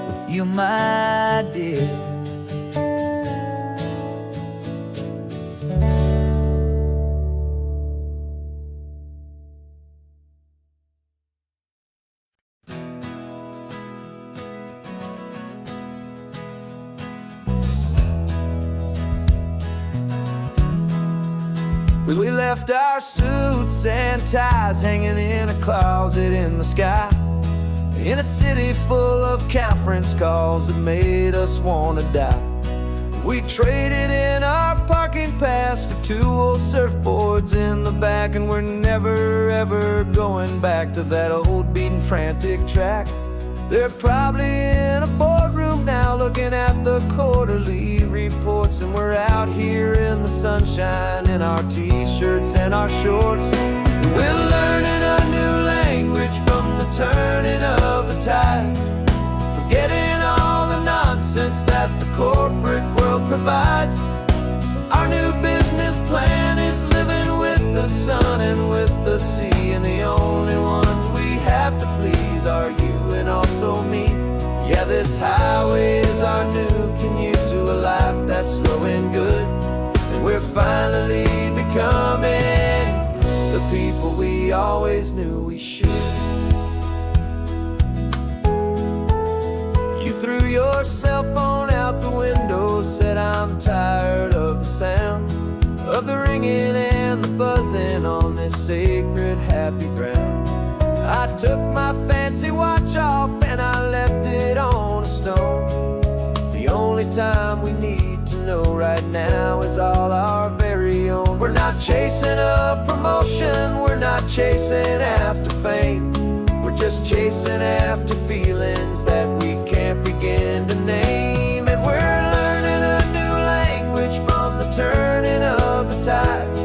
with you, my dear. We left our suits and ties hanging in a closet in the sky, in a city full of conference calls that made us wanna die. We traded in our parking pass for two old surfboards in the back, and we're never ever going back to that old beaten frantic track. They're probably in a boardroom now looking at the quarterly reports, and we're out here in the sunshine in our t-shirts and our shorts. We're learning a new language from the turning of the tides, forgetting all the nonsense that the corporate world provides. Our new business plan is living with the sun and with the sea, and the only ones we have to please are you and also me. Yeah, this highway is our new commute to a life that's slow and good, and we're finally becoming the people we always knew we should. You threw your cell phone out the window, said I'm tired of the sound of the ringing and the buzzing on this sacred happy ground. I took my fancy watch off and I left it on a stone. The only time we need to know right now is all our very own. We're not chasing a promotion, we're not chasing after fame, we're just chasing after feelings that we can't begin to name. And we're learning a new language from the turning of the tides,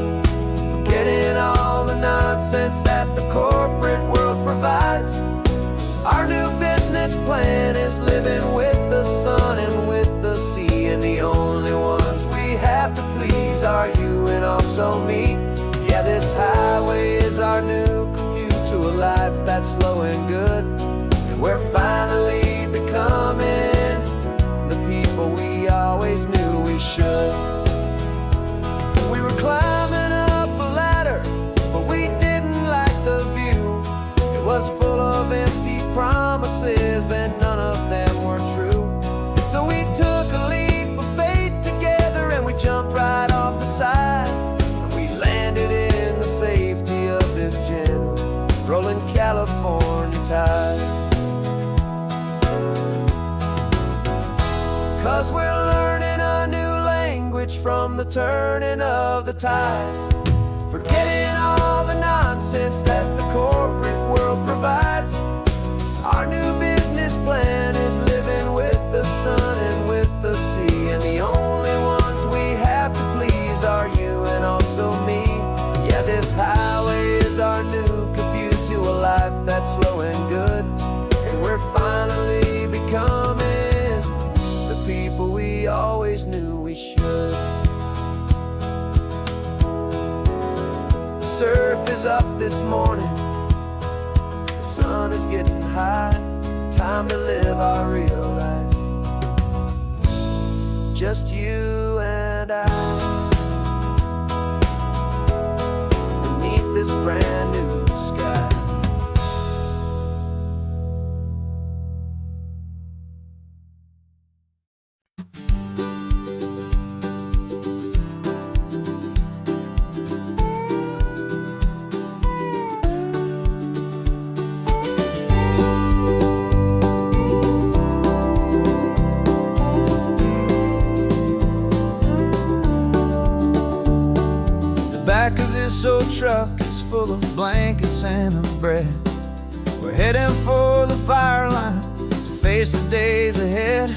forgetting all the nonsense that the corporate world provides. Our new business plan is living with the sun and with the sea, and the only 'cause we're learning a new language from the turning of the tides. Forgetting all the nonsense that the corporate world provides. Our new business plan is living with the sun and with the sea, and the only ones we have to please are you and also me. Yeah, this highway is our new commute to a life that's slow and good, and we're finally becoming the people we always knew we should. The surf is up this morning, the sun is getting high. Time to live our real life, just you and I, beneath this brand new sky. Back of this old truck is full of blankets and of bread. We're heading for the fire line to face the days ahead.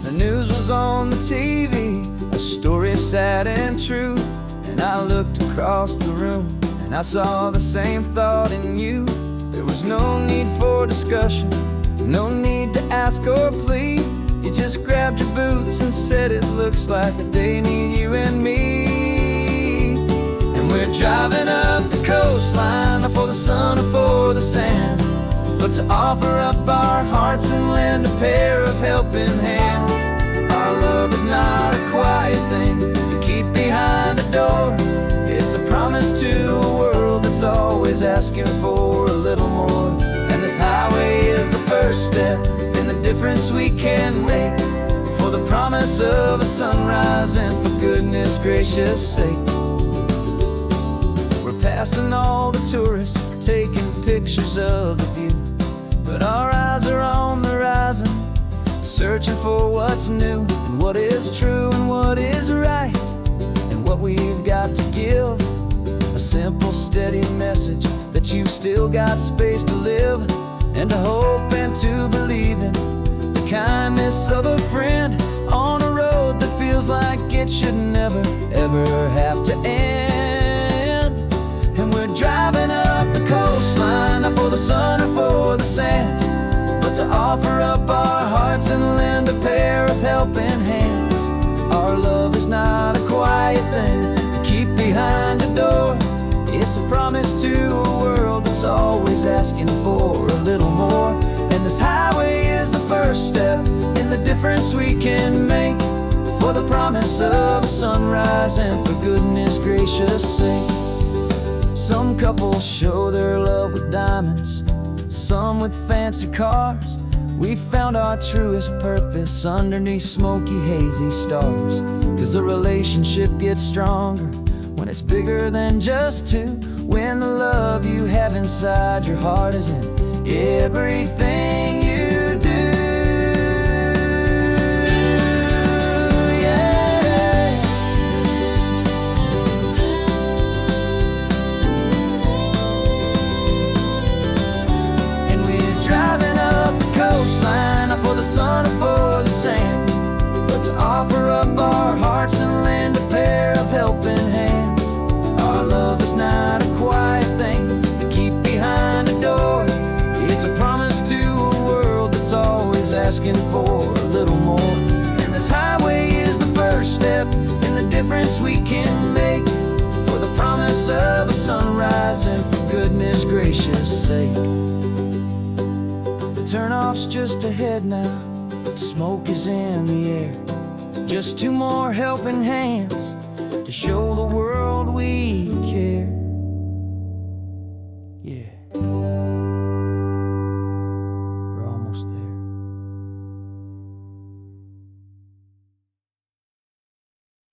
The news was on the TV, a story sad and true. And I looked across the room and I saw the same thought in you. There was no need for discussion, no need to ask or plead. You just grabbed your boots and said it looks like a day need you and me. We're driving up the coastline, not for the sun or for the sand, but to offer up our hearts and lend a pair of helping hands. Our love is not a quiet thing you keep behind a door. It's a promise to a world that's always asking for a little more. And this highway is the first step in the difference we can make, for the promise of a sunrise and for goodness gracious sake. Passing all the tourists, taking pictures of the view, but our eyes are on the horizon, searching for what's new and what is true and what is right, and what we've got to give. A simple, steady message that you've still got space to live, and to hope and to believe in the kindness of a friend on a road that feels like it should never, ever have to end. And we're driving up the coastline, not for the sun or for the sand, but to offer up our hearts and lend a pair of helping hands. Our love is not a quiet thing to keep behind a door. It's a promise to a world that's always asking for a little more. And this highway is the first step in the difference we can make, for the promise of a sunrise and for goodness gracious sake. Some couples show their love with diamonds, some with fancy cars. We found our truest purpose underneath smoky, hazy stars. 'Cause a relationship gets stronger when it's bigger than just two, when the love you have inside your heart is in everything you do. Not for the sun or for the sand, but to offer up our hearts and lend a pair of helping hands. Our love is not a quiet thing to keep behind a door. It's a promise to a world that's always asking for a little more. And this highway is the first step in the difference we can make, for the promise of a sunrise and for goodness gracious sake. Turnoff's just ahead now, smoke is in the air. Just two more helping hands to show the world we care.